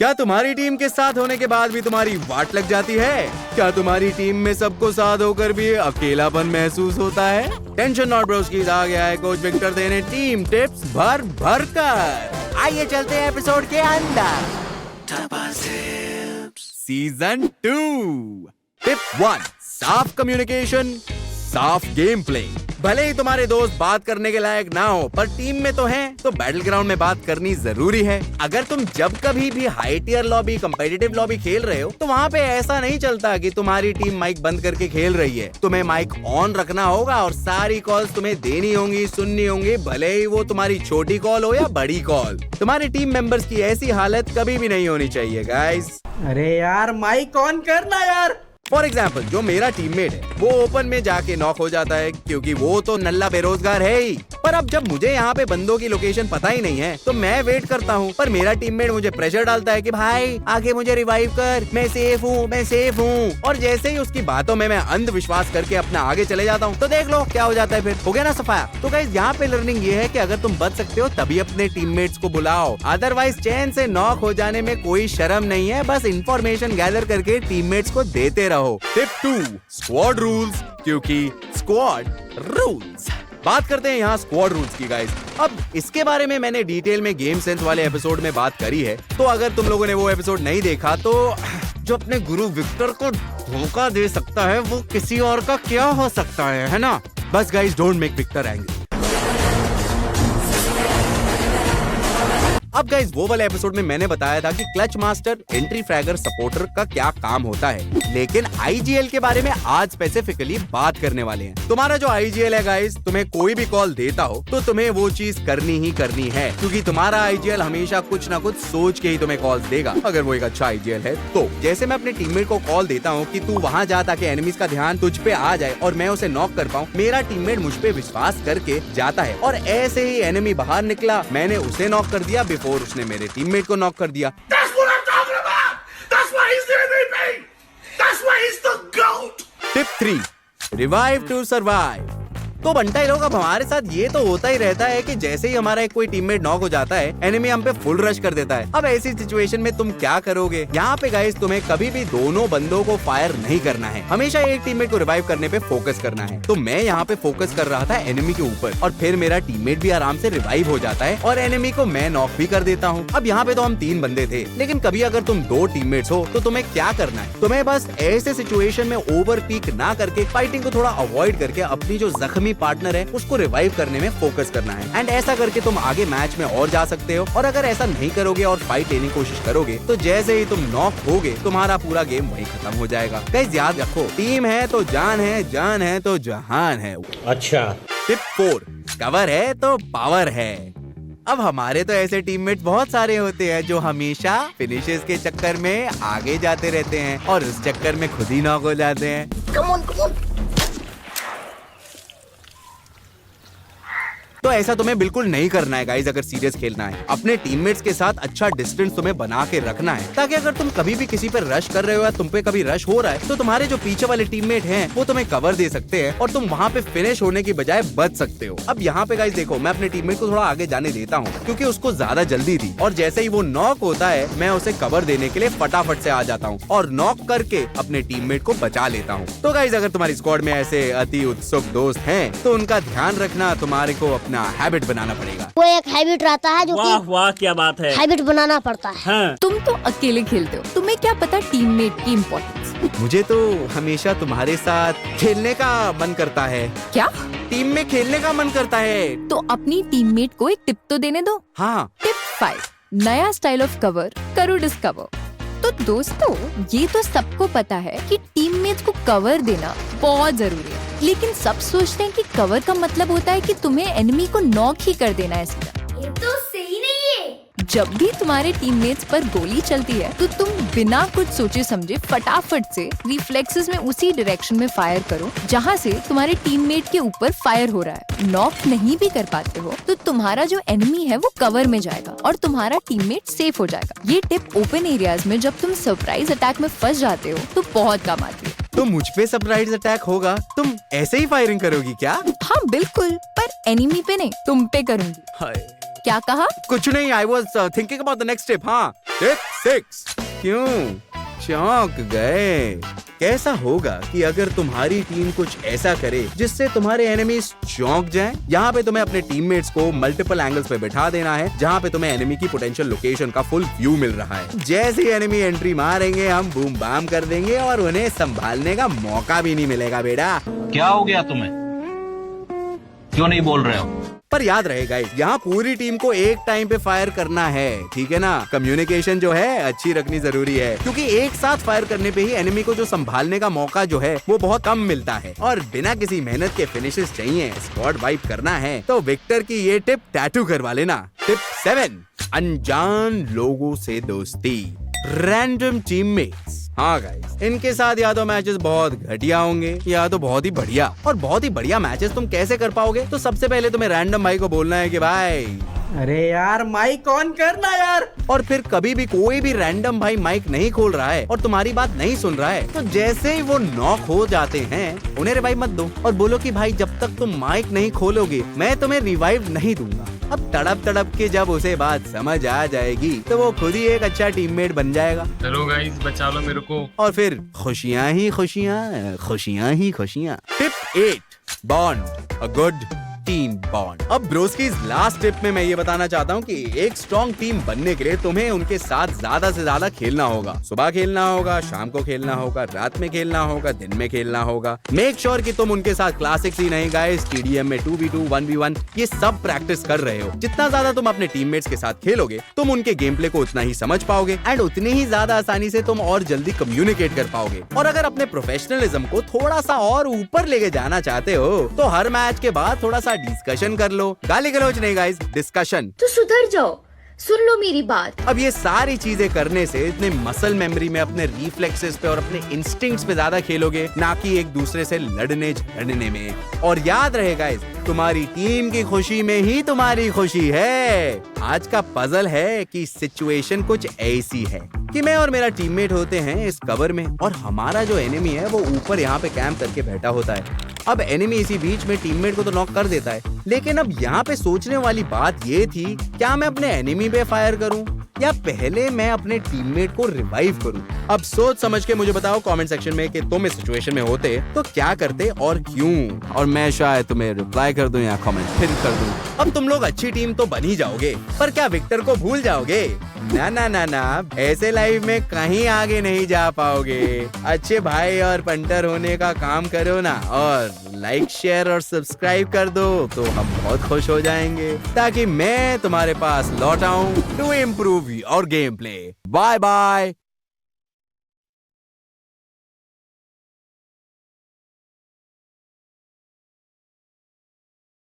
क्या तुम्हारी टीम के साथ होने के बाद भी तुम्हारी वाट लग जाती है? क्या तुम्हारी टीम में सबको साथ होकर भी अकेलापन महसूस होता है? टेंशन नॉट ब्रोस्कीज, आ गया है कोच विक्टर देने टीम टिप्स भर भर कर। आइए चलते हैं एपिसोड के अंदर। सीजन 2। टिप 1, साफ कम्युनिकेशन, साफ गेम प्ले। भले ही तुम्हारे दोस्त बात करने के लायक ना हो, पर टीम में तो हैं, तो बैटल ग्राउंड में बात करनी जरूरी है। अगर तुम जब कभी भी high tier lobby, competitive lobby खेल रहे हो, तो वहाँ पे ऐसा नहीं चलता कि तुम्हारी टीम माइक बंद करके खेल रही है। तुम्हें माइक ऑन रखना होगा और सारी कॉल्स तुम्हें देनी होंगी, सुननी होंगी, भले ही वो तुम्हारी छोटी कॉल हो या बड़ी कॉल। तुम्हारी टीम मेंबर्स की ऐसी हालत कभी भी नहीं होनी चाहिए गाइस। अरे यार माइक ऑन करना यार। फॉर एग्जाम्पल, जो मेरा टीममेट है वो ओपन में जाके नॉक हो जाता है क्योंकि वो तो नल्ला बेरोजगार है ही। पर अब जब मुझे यहाँ पे बंदों की लोकेशन पता ही नहीं है, तो मैं वेट करता हूँ, पर मेरा टीममेट मुझे प्रेशर डालता है कि भाई आगे मुझे रिवाइव कर, मैं सेफ हूँ, मैं सेफ हूँ। और जैसे ही उसकी बातों में मैं अंधविश्वास करके अपना आगे चले जाता हूँ, तो देख लो क्या हो जाता है फिर। हो गया ना सफाया। तो गाइस यहाँ पे लर्निंग ये है कि अगर तुम बच सकते हो तभी अपने टीममेट्स को बुलाओ, अदरवाइज चैन से नॉक हो जाने में कोई शर्म नहीं है। बस इंफॉर्मेशन गैदर करके टीममेट्स को देते रहो। टिप 2, स्क्वाड रूल्स, क्योंकि स्क्वाड रूल्स। बात करते हैं यहाँ स्क्वाड रूल्स की गाइस। अब इसके बारे में मैंने डिटेल में गेम सेंस वाले एपिसोड में बात करी है, तो अगर तुम लोगों ने वो एपिसोड नहीं देखा तो जो अपने गुरु विक्टर को धोखा दे सकता है वो किसी और का क्या हो सकता है ना? बस guys, don't make Victor angry. अब गाइस, वो वाले एपिसोड में मैंने बताया था कि clutch master, entry fragger, supporter का क्या काम होता है, लेकिन आईजीएल के बारे में आज स्पेसिफिकली बात करने वाले हैं। तुम्हारा जो आईजीएल है गाइस, तुम्हें कोई भी कॉल देता हो तो तुम्हें वो चीज करनी ही करनी है, क्योंकि तुम्हारा आईजीएल हमेशा कुछ ना कुछ सोच के ही तुम्हें कॉल्स देगा, अगर वो एक अच्छा आईजीएल है तो। जैसे मैं अपने टीममेट को कॉल देता हूँ कि तू वहाँ जा ताकि एनिमीज का ध्यान तुझ पे आ जाए और मैं उसे नॉक कर पाऊँ, मेरा टीममेट मुझ पे विश्वास करके जाता है और ऐसे ही एनिमी बाहर निकला, मैंने उसे नॉक कर दिया और उसने मेरे टीममेट को नॉक कर दिया। That's what I'm talking about. That's why he's the MVP. That's why he's the GOAT. Tip 3, revive to survive. तो बंटाई लोग, अब हमारे साथ ये तो होता ही रहता है कि जैसे ही हमारा एक कोई टीममेट नॉक हो जाता है, एनिमी हम पे फुल रश कर देता है। अब ऐसी सिचुएशन में तुम क्या करोगे? यहाँ पे गाइस, तुम्हें कभी भी दोनों बंदों को फायर नहीं करना है, हमेशा एक टीममेट को रिवाइव करने पे फोकस करना है। तो मैं यहाँ पे फोकस कर रहा था एनिमी के ऊपर और फिर मेरा टीममेट भी आराम से रिवाइव हो जाता है और एनिमी को मैं नॉक भी कर देता हूँ। अब यहाँ पे तो हम 3 बंदे थे, लेकिन कभी अगर तुम 2 टीममेट्स हो तो तुम्हें क्या करना है? तुम्हें बस ऐसे सिचुएशन में ओवर पीक ना करके फाइटिंग को थोड़ा अवॉइड करके अपनी जो जख्मी पार्टनर है उसको रिवाइव करने में फोकस करना है। एंड ऐसा करके तुम आगे मैच में और जा सकते हो। और अगर ऐसा नहीं करोगे और फाइट लेने की कोशिश करोगे तो जैसे ही तुम नॉक होगे, तुम्हारा पूरा गेम वही खत्म हो जाएगा। गाइस याद रखो, टीम है तो जान है, जान है तो जहान है। अच्छा। टिप 4, कवर है तो पावर है। अब हमारे तो ऐसे टीममेट बहुत सारे होते हैं जो हमेशा फिनिशेस के चक्कर में आगे जाते रहते हैं और उस चक्कर में खुद ही नॉक हो जाते हैं। Come on, come on. तो ऐसा तुम्हें बिल्कुल नहीं करना है गाइस। अगर सीरियस खेलना है, अपने टीममेट्स के साथ अच्छा डिस्टेंस तुम्हें बना के रखना है, ताकि अगर तुम कभी भी किसी पर रश कर रहे हो या तुम पे कभी रश हो रहा है तो तुम्हारे जो पीछे वाले टीममेट हैं वो तुम्हें कवर दे सकते हैं और तुम वहाँ पे फिनिश होने की बजाय बच सकते हो। अब यहाँ पे गाइस देखो, मैं अपने टीममेट को थोड़ा आगे जाने देता हूँ क्योंकि उसको ज्यादा जल्दी थी, और जैसे ही वो नॉक होता है मैं उसे कवर देने के लिए फटाफट से आ जाता हूँ और नॉक करके अपने टीममेट को बचा लेता हूँ। तो गाइस, अगर तुम्हारी स्क्वाड में ऐसे अति उत्सुक दोस्त हैं तो उनका ध्यान रखना, तुम्हारे को अपना हैबिट बनाना पड़ेगा। वो एक हैबिट रहता है जो वाह वाह, क्या बात है। हैबिट बनाना पड़ता है। हाँ। तुम तो अकेले खेलते हो, तुम्हें क्या पता टीममेट की इम्पोर्टेंस। मुझे तो हमेशा तुम्हारे साथ खेलने का मन करता है। क्या? टीम में खेलने का मन करता है। तो अपनी टीममेट को एक टिप तो देने दो। हाँ। टिप 5, नया स्टाइल ऑफ कवर करो डिस्कवर। तो दोस्तों, ये तो सबको पता है कि टीममेट्स को कवर देना बहुत जरूरी है, लेकिन सब सोचते हैं कि कवर का मतलब होता है कि तुम्हें एनिमी को नॉक ही कर देना है। ये तो सही नहीं है। जब भी तुम्हारे टीममेट्स पर गोली चलती है तो तुम बिना कुछ सोचे समझे फटाफट से रिफ्लेक्सेस में उसी डायरेक्शन में फायर करो जहां से तुम्हारे टीममेट के ऊपर फायर हो रहा है। नॉक नहीं भी कर पाते हो तो तुम्हारा जो एनिमी है वो कवर में जाएगा और तुम्हारा टीममेट सेफ हो जाएगा। ये टिप ओपन एरियाज में जब तुम सरप्राइज अटैक में फंस जाते हो तो बहुत काम आती है। तो मुझ पे सरप्राइज अटैक होगा, तुम ऐसे ही फायरिंग करोगी क्या? हाँ बिल्कुल, पर एनिमी पे नहीं, तुम पे करूंगी। हाय, क्या कहा? कुछ नहीं, I was thinking about the next step. हाँ। टिप 6, क्यों चौंक गए? कैसा होगा कि अगर तुम्हारी टीम कुछ ऐसा करे जिससे तुम्हारे एनिमीज चौंक जाएं? यहाँ पे तुम्हें अपने टीममेट्स को मल्टीपल एंगल्स पे बिठा देना है, जहाँ पे तुम्हें एनिमी की पोटेंशियल लोकेशन का फुल व्यू मिल रहा है। जैसे ही एनिमी एंट्री मारेंगे हम बूम बाम कर देंगे और उन्हें संभालने का मौका भी नहीं मिलेगा। बेटा क्या हो गया तुम्हें? क्यों नहीं बोल रहे हो? पर याद रहेगा यहाँ पूरी टीम को एक टाइम पे फायर करना है, ठीक है ना? कम्युनिकेशन जो है अच्छी रखनी जरूरी है, क्योंकि एक साथ फायर करने पे ही एनिमी को जो संभालने का मौका जो है वो बहुत कम मिलता है। और बिना किसी मेहनत के फिनिशेस चाहिए, स्क्वाड वाइप करना है तो विक्टर की ये टिप टैटू करवा लेना। टिप 7, अनजान लोगों से दोस्ती, रैंडम टीममेट्स। हाँ गाइस, इनके साथ या तो मैचेस बहुत घटिया होंगे या तो बहुत ही बढ़िया। और बहुत ही बढ़िया मैचेस तुम कैसे कर पाओगे? तो सबसे पहले तुम्हें रैंडम भाई को बोलना है कि भाई अरे यार माइक ऑन करना यार। और फिर कभी भी कोई भी रैंडम भाई माइक नहीं खोल रहा है और तुम्हारी बात नहीं सुन रहा है तो जैसे ही वो नॉक हो जाते हैं उन्हें रिवाइव मत दो और बोलो कि भाई जब तक तुम माइक नहीं खोलोगे मैं तुम्हें रिवाइव नहीं दूंगा। अब तड़प के जब उसे बात समझ आ जाएगी तो वो खुद ही एक अच्छा टीममेट बन जाएगा। चलो गाइस बचा लो मेरे को। और फिर खुशियाँ ही खुशियाँ, खुशियाँ ही खुशियाँ। Tip 8, bond, a good team bond. अब ब्रोस्कीज लास्ट टिप में मैं ये बताना चाहता हूँ कि एक स्ट्रॉन्ग टीम बनने के लिए तुम्हें उनके साथ ज्यादा से ज्यादा खेलना होगा। सुबह खेलना होगा, शाम को खेलना होगा, रात में खेलना होगा, दिन में खेलना होगा। मेक श्योर कि तुम उनके साथ क्लासिक्स ही नहीं गाइस, TDM में 2v2, 1v1 ये सब प्रैक्टिस कर रहे हो। जितना ज्यादा तुम अपने टीममेट्स के साथ खेलोगे तुम उनके गेम प्ले को उतना ही समझ पाओगे एंड उतनी ही ज्यादा आसानी से तुम और जल्दी कम्युनिकेट कर पाओगे। और अगर अपने प्रोफेशनलिज्म को थोड़ा सा और ऊपर लेके जाना चाहते हो तो हर मैच के बाद थोड़ा सा डिस्कशन कर लो। गाली गलौज नहीं गाइस, डिस्कशन। तो सुधर जाओ, सुन लो मेरी बात। अब ये सारी चीजें करने से इतने मसल मेमोरी में अपने रिफ्लेक्सेस पे और अपने इंस्टिंक्ट्स पे ज्यादा खेलोगे, ना कि एक दूसरे से लड़ने झगड़ने में। और याद रहे गाइस, तुम्हारी टीम की खुशी में ही तुम्हारी खुशी है। आज का पजल है कि सिचुएशन कुछ ऐसी है कि मैं और मेरा टीममेट होते हैं इस कवर में और हमारा जो एनिमी है वो ऊपर यहाँ पे कैंप करके बैठा होता है। अब एनिमी इसी बीच में टीममेट को तो नॉक कर देता है, लेकिन अब यहाँ पे सोचने वाली बात ये थी, क्या मैं अपने एनिमी पे फायर करूं या पहले मैं अपने टीममेट को रिवाइव करूं? अब सोच समझ के मुझे बताओ कमेंट सेक्शन में कि तुम इस सिचुएशन में होते तो क्या करते और क्यों, और मैं शायद तुम्हें रिप्लाई कर दूं या कमेंट फिर कर दूं। अब तुम लोग अच्छी टीम तो बन ही जाओगे, पर क्या विक्टर को भूल जाओगे? ना ना ना ना, ऐसे लाइफ में कहीं आगे नहीं जा पाओगे। अच्छे भाई और पंटर होने का काम करो ना, और लाइक शेयर और सब्सक्राइब कर दो तो हम बहुत खुश हो जाएंगे, ताकि मैं तुम्हारे पास लौट आऊं to improve your game play. Bye bye.